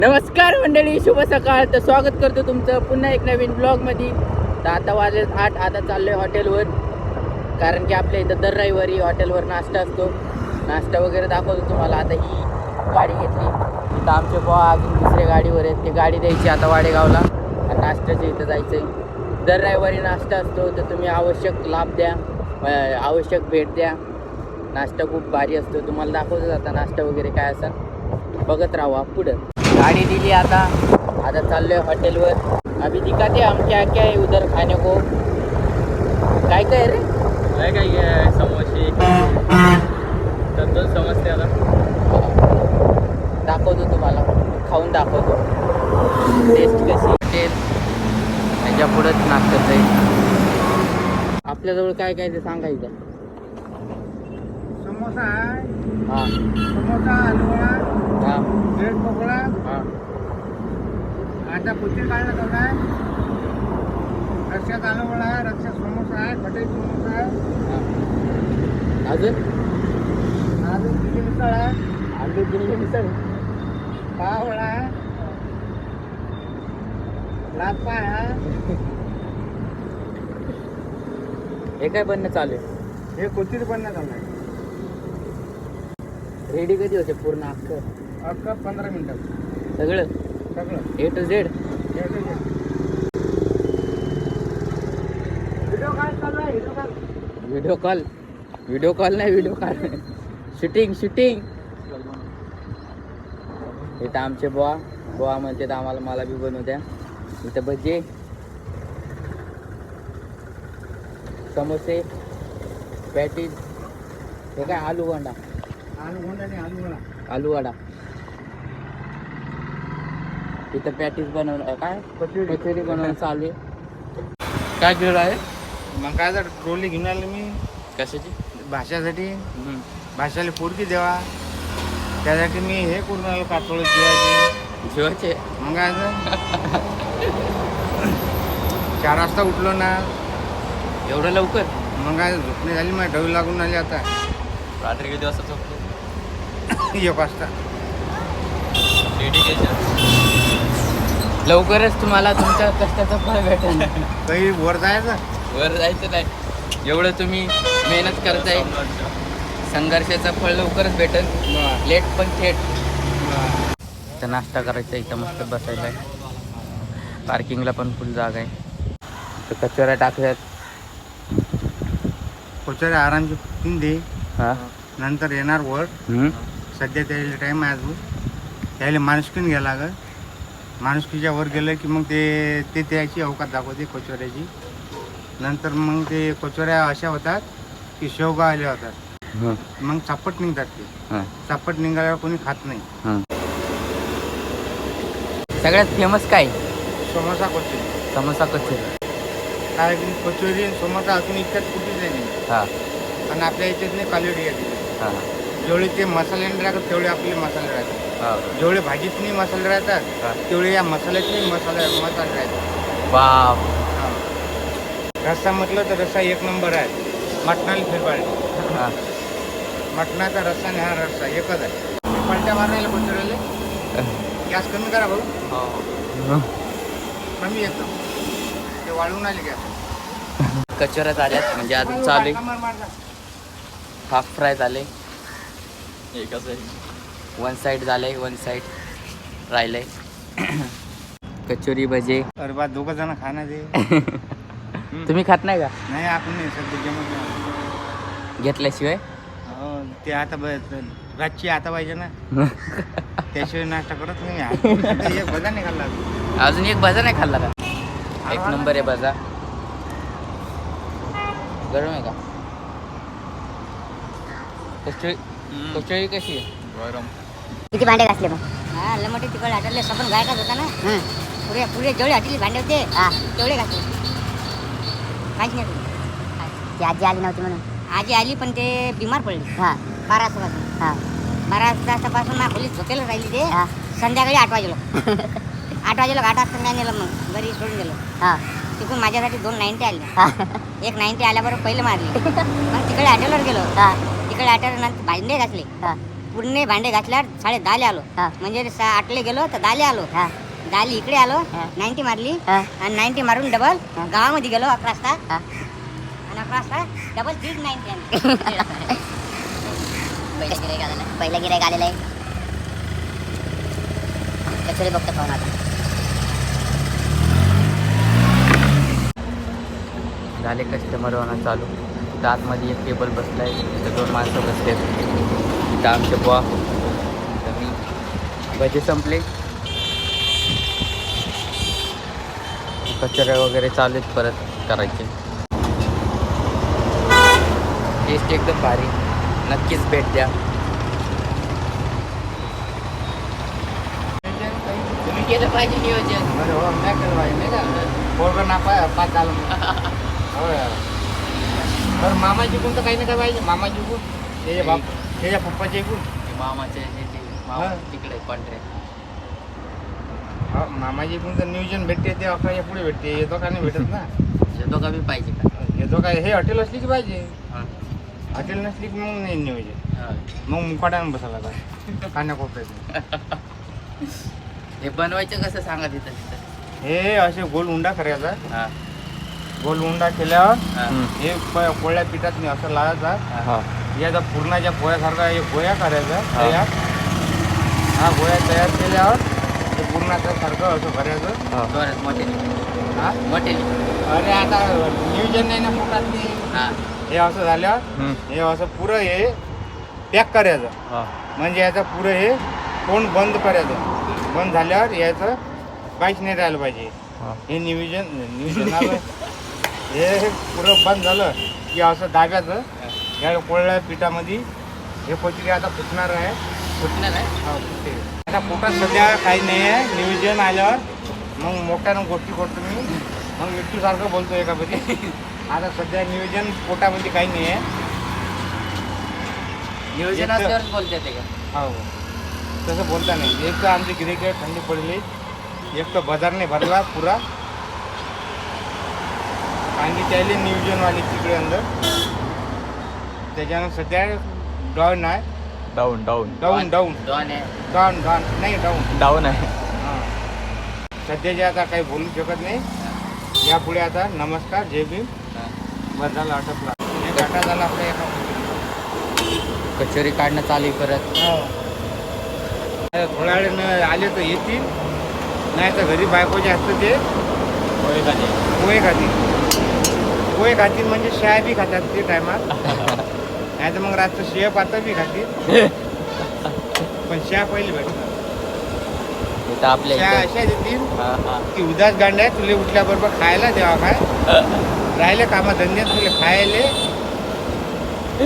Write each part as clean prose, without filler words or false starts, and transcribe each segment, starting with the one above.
नमस्कार मंडळी, शुभ सकाळ. तर स्वागत करतो तुमचं पुन्हा एक नवीन ब्लॉगमध्ये. तर आता वाजले 8. आता चाललोय हॉटेलवर, कारण की आपल्या इथं दर रविवारी हॉटेलवर नाश्ता असतो. नाश्ता वगैरे दाखवतो तुम्हाला. आता ही गाडी घेतली, इथं आमचे भाऊ अजून दुसऱ्या गाडीवर आहेत. ती गाडी द्यायची आता वाडेगावला आणि नाश्त्याच्या इथं जायचं आहे. दर रविवारी नाश्ता असतो, तर तुम्ही आवश्यक लाभ द्या, आवश्यक भेट द्या. नाश्ता खूप भारी असतो. तुम्हाला दाखवतो आता नाश्ता वगैरे काय असेल, बघत राहा पुढं. गाड़ी दिली आता चाललोय हॉटेलवर. अभी दिखाते हम क्या क्या है उधर खाने को. काय काय रे, काय समोसे तर समजते आता. दाखवतो तुम्हाला, खाऊन दाखवतो टेस्ट कशी. हॉटेल त्याच्या पुढंच नाश्ता जाईल. आपल्याजवळ काय काय ते सांगायचं. समोसा आहे, हां समोसा हलवा, हां ब्रेड पकोडा, हां आता पुची काढला चालला आहे, रस्त्यात आलू वडा आहे, रस्त्यात समोसा आहे, खटाई समोसा आहे, अजून अजून दिल्ली मिसळ आहे, आलू दिल्ली मिसळ, पाव वडा आहे, लात पाय आहे. हे काय बनणं चालू आहे. हे कोथिंबीर बनण्यात आलं आहे. रेडी कधी होते पूर्ण अख्खं अख्खा 15 मिनिटात सगळं सगळं ए टू झेड. व्हिडिओ काय चालू आहे, व्हिडिओ काय व्हिडिओ कॉल नाही, व्हिडिओ कॉल शूटिंग. इथं आमचे बुवा म्हणतात आम्हाला, मला बी बनवू द्या. इथं भजी, समोसे, पॅटीज, हे काय आलू वडा, आलू वडा. इथं पॅटीज बनवणं, काय कचोरी बनवणं चालू आहे. काय केलं आहे मग काय जर ट्रोली घेऊन आलो मी कशाची. भाषासाठी. भाषाला पोरकी द्यावा, त्यासाठी मी हे करून आलो, कातोळ जीवाची. शिवाचे. मग काय तर 4 वाजता उठलो ना, एवढं लवकर. मग काय झोपणी झाली, माझी ढवी लागून आली. आता रात्री किती वाजता झोपतो. 1 वाजता. लवकरच तुम्हाला तुमच्या कष्टाचं फळ भेटेल. काही वर जायचं. वर जायचं नाही, एवढं तुम्ही मेहनत करताय, संघर्षाचं फळ लवकरच भेटेल. लेट पण थेट. तर नाश्ता करायचा, इथं मस्त बसायला आहे. पार्किंगला पण फुल जागा आहे. तर कचोऱ्या टाकल्यात. कोचारे आरामची कुकिंग दे, हां नंतर येणार वर. सध्या त्याला टाईम आहे अजून. त्याला माणुसकीन घ्यायला लागल. माणुसकीच्या वर गेलं की मग ते त्याची अवकात दाखवते कोचोऱ्याची. नंतर मग ते कोचोऱ्या अशा होतात की शेवगा आल्या होतात, मग चापट निघतात. ते चापट निघाल्यावर कोणी खात नाही. सगळ्यात फेमस काय. समोसा कोचोरी. समोसा कचोरी. काय की कोचोरी आणि समोसा अजून इतक्यात कुठेच नाही. हां आणि आपल्या याच्यात नाही क्वालिटी येते. हां जेवढे ते मसाले राहतात तेवढे आपले मसाले राहतात. हां. जेवढे भाजीतनी मसाले राहतात तेवढे या मसाल्यातनी मसाले राहतात. बाप. रस्सा म्हटलं तर रस्सा 1 नंबर आहे. मटणाला फेरफार. हां मटणाचा रस्सा आणि हा रस्सा एकच आहे. पलट्या मारायला कोचोऱ्याला गॅस कमी करा भाऊ. कमी येतो ते वाढवून आले गॅस. कचोऱ्या झाल्यात, म्हणजे अजून चालू आहे. हाफ फ्राय झाले, हे कसं आहे, 1 साईड झालंय, 1 साईड राहिलंय. कचोरी भजे. अरे बा 2 जण खाणार ते. तुम्ही खात नाही का. नाही आपण नाही सध्या जमत नाही. घेतल्याशिवाय. हो ते आता रातची आता पाहिजे ना, त्याशिवाय नाश्ता करत नाही. एक भजा नाही खाल्ला अजून एक भजा नाही खाल्ला का. 1 नंबर आहे भजा. गरम आहे का. कचोरी कशी आहे. गरम. किती भांडे घासले मग. हा लमोटी तिकडे हॉटेलला सपन गायकाच होता ना. पुरे जेवढे हॉटेल भांडे होते तेवढे घासले. माहिती नाही तुला. ती आजी आली नव्हती म्हणून. आजी आली पण ते बिमार पडली. हां 12 वाजतापासून. 12 वाजतापासून माझ्या खोलीत झोपेला राहिली ते. संध्याकाळी 8 वाजेला. 8 वाजेला 8 वाजता नाही नेलं, मग घरी सोडून गेलो. हां तिकडून माझ्यासाठी 2 90 आले. एक 90 आल्याबरोबर पहिलं मारली. मग तिकडे हॉटेलवर गेलो. तिकडे हॉटेलवर नंतर भांडे घासले. पूर्ण भांडे घातल्यावर 10:30 आलो म्हणजे 8 गेलो तर 10 आलो 10 इकडे आलो 90 मारली आणि 90 मारून डबल गावामध्ये गेलो 11 वाजता आणि 11 वाजता डबल 90 पहिलं गिराईक आलेलं आहे कचोरी बघतो पाहून आता झाले कस्टमर होणं चालू. इथं आतमध्ये एक टेबल बसला आहे, इथं 2 माणसं बसले आहेत. इथं आमचे बुवा, इथं मी. भजे संपले, कचोऱ्या वगैरे चालू आहेत परत करायचे. टेस्ट एकदम भारी, नक्कीच भेट द्या. तुम्ही केलं पाहिजे नियोजन. अरे हो नाही केलं पाहिजे नाही का पोरगं नापा पाच झालं हो बरं मामाची कोण तर काही नाही काय पाहिजे मामाची कोण त्याच्या बाप त्याच्या पप्पाचे एकूण मामाचे मामा हा. तिकडे कॉन्ट्रॅक्ट. हा मामाची कोण तर नियोजन भेटते ते अकराच्या पुढे भेटते येतो का नाही भेटत ना येतो का मी पाहिजे का? येतो काय हे हॉटेल असली की पाहिजे हां. हॉटेल नसली की मग नाही नियोजन हां. मग मुकाट्यानं बसायला पाहिजे कान्याकोपऱ्यात हे बनवायचं कसं सांगा तिथं. हे असे गोल उंडा करायचा हां. गोल उंडा केल्यावर हां. हे पोळ्या पिठात नाही असं लावायचा हां. याचा पूर्णाच्या पोळ्यासारखा हे गोळ्या करायचा तयार हा गोळ्या तयार केल्यावर ते पूर्णाच्या सारखं असं करायचं बरं मोठे हा मोठे. अरे आता नियोजन नाही ना पोटात नाही हां. हे असं झाल्यावर हे असं पुरं हे पॅक करायचं म्हणजे याचं पुरं हे तोंड बंद करायचं बंद झाल्यावर याचं काहीच नाही राहिलं पाहिजे हे नियोजन हे पुरं बंद झालं की असं दाब्याचं या कोळ्या पिठामध्ये हे कोथिंबीर आता फुटणार आहे फुटणार आहे. हा, फुटते. आता पोटात सध्या काही नाही आहे नियोजन आल्यावर मग मोठ्यानं गोष्टी करतो मी मग मिठ्ठूसारखं बोलतो एकापैकी आता सध्या नियोजन पोटामध्ये काही नाही आहे नियोजन असल्यावरच बोलते ते का? हो तसं बोलता नाही एक तर आमची गिऱ्हाईक थंडी पडली एक तर बाजार नाही भरला पुरा आणि त्याले नियोजनवाले तिकडे अंदर त्याच्यानं सध्या डाऊन आहे डाऊन डाऊन डाऊन डाऊन दोन आहे. डाऊन डाऊन नाही डाऊन डाऊन आहे. हां सध्याचे आता काही बोलू शकत नाही यापुढे आता नमस्कार जय भीम हां. बस झाला अटकला हे घाटा झाला आपल्या एका कचोरी काढणं चालू आहे परत. थोड्या वेळाने आले तर येतील नाही तर घरी बायकोचे असतं ते पोहे खातील म्हणजे शेळ्या बी खातात ते टायमात नाही तर मग रातचं शेळ पातळ बी खातील पण शेळ्या पहिली भेटतात इथं आपल्या शेळ्या इथं. अशा देतील हां, हां. की उदास गांड्या तुले उठल्याबरोबर खायला द्यावा काय राहिले कामा धंद्यात तुले खायले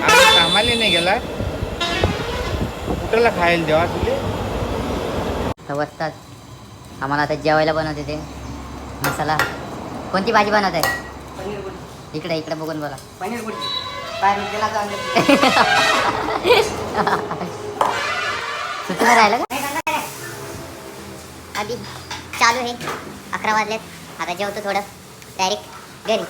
कामाला नाही गेला कुठला खायला द्यावा तुले वाजतात आम्हाला आता जेवायला बनवते ते मसाला कोणती भाजी बनवत आहे इकडे इकडे बघून बोला पनीर बुर्जी. सुचलं राहिलं का अभी चालू आहे 11 वाजलेत आता जेवतो थोडं डायरेक्ट घरी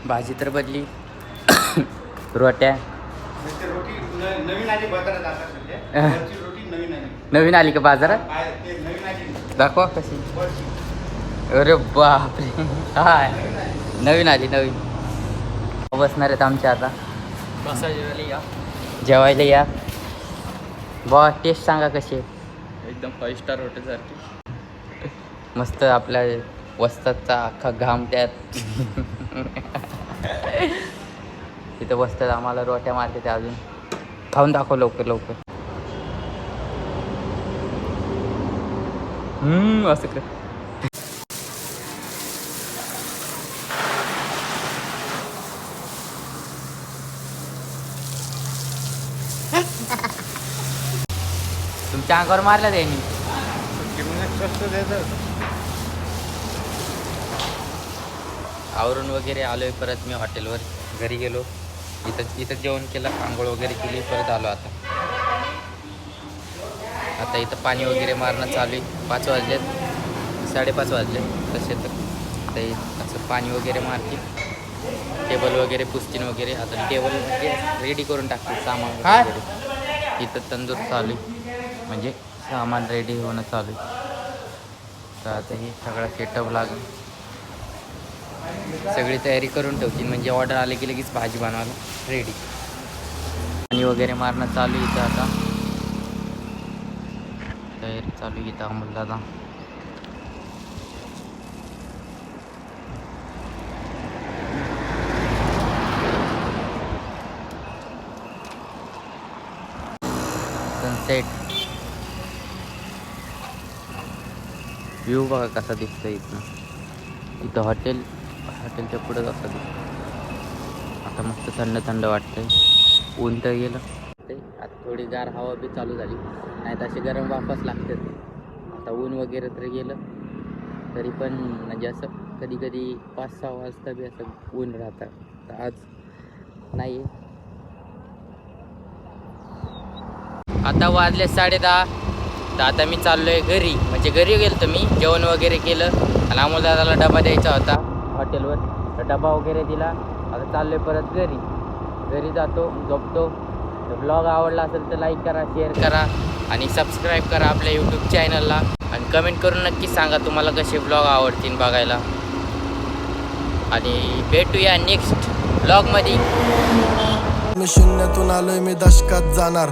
भाजी तर बदली. रोट्या रोटी नवीन आली बाजारात आता सध्या वरची रोटी नवीन आली नवीन आली का बाजारात? ते नवीन आली दाखवा कशी. वरची अरे बापरे हाय नवीन आली नवीन. बसणार आहेत आमच्या आता बसा जेवायला या. जेवायला या. बा टेस्ट सांगा कशी आहे. एकदम 5 स्टार हॉटेल सारखी. मस्त आपल्या वस्तादचा अख्खा घाम त्यात. तिथं बसतात आम्हाला रोट्या मारते ते अजून. खाऊन दाखव लवकर लवकर. असं कर. तुमच्या अंगावर मारलं त्यांनी. स्वस्त द्यायचं आवरून वगैरे आलोय परत मी हॉटेलवर. घरी गेलो इथं जेवण केलं आंघोळ वगैरे केली परत आलो आता इथं पाणी वगैरे मारणं चालू आहे. 5 वाजलेत 5:30 वाजले तसे तर आता हे असं पाणी वगैरे मारतील, टेबल वगैरे पुसतील वगैरे. आता टेबल म्हणजे रेडी करून टाकतील सामान वगैरे. इथं तंदूर चालू आहे, म्हणजे सामान रेडी होणं चालू आहे. तर आता हे सगळा सेटअप लागेल, सगळी तयारी करून ठेवतील, म्हणजे ऑर्डर आले की लगेच भाजी बनवायला रेडी. पाणी वगैरे मारणं चालू आहे इथं. आता तयारी चालू आहे इथं अमोलदादा. सनसेट व्ह्यू बघा कसा दिसतो इथनं. इथं हॉटेलच्या पुढंच असं दिसतं. आता मस्त थंड थंड वाटतंय. ऊन तर गेलं ते आता, थोडी गार हवा बी चालू झाली, नाही तर असे गरम वाफच लागतात. आता ऊन वगैरे तर गेलं तरी पण म्हणजे असं कधी कधी 5-6 वाजता बी असं ऊन राहतं. तर आज नाही आहे. आता वाजले 10:30. तर आता मी चाललो आहे घरी, म्हणजे घरी गेलो तर मी जेवण वगैरे केलं आणि अमोलदादाला डबा द्यायचा होता हॉटेलवर. तर डबा वगैरे दिला. आता चाललो आहे परत घरी जातो, झोपतो. तर ब्लॉग आवडला असेल तर लाईक करा, शेअर करा आणि सबस्क्राईब करा आपल्या यूट्यूब चॅनलला. आणि कमेंट करून नक्की सांगा तुम्हाला कसे ब्लॉग आवडतील बघायला. आणि भेटूया नेक्स्ट ब्लॉगमध्ये. मी शून्यातून आलोय, मी दशकात जाणार.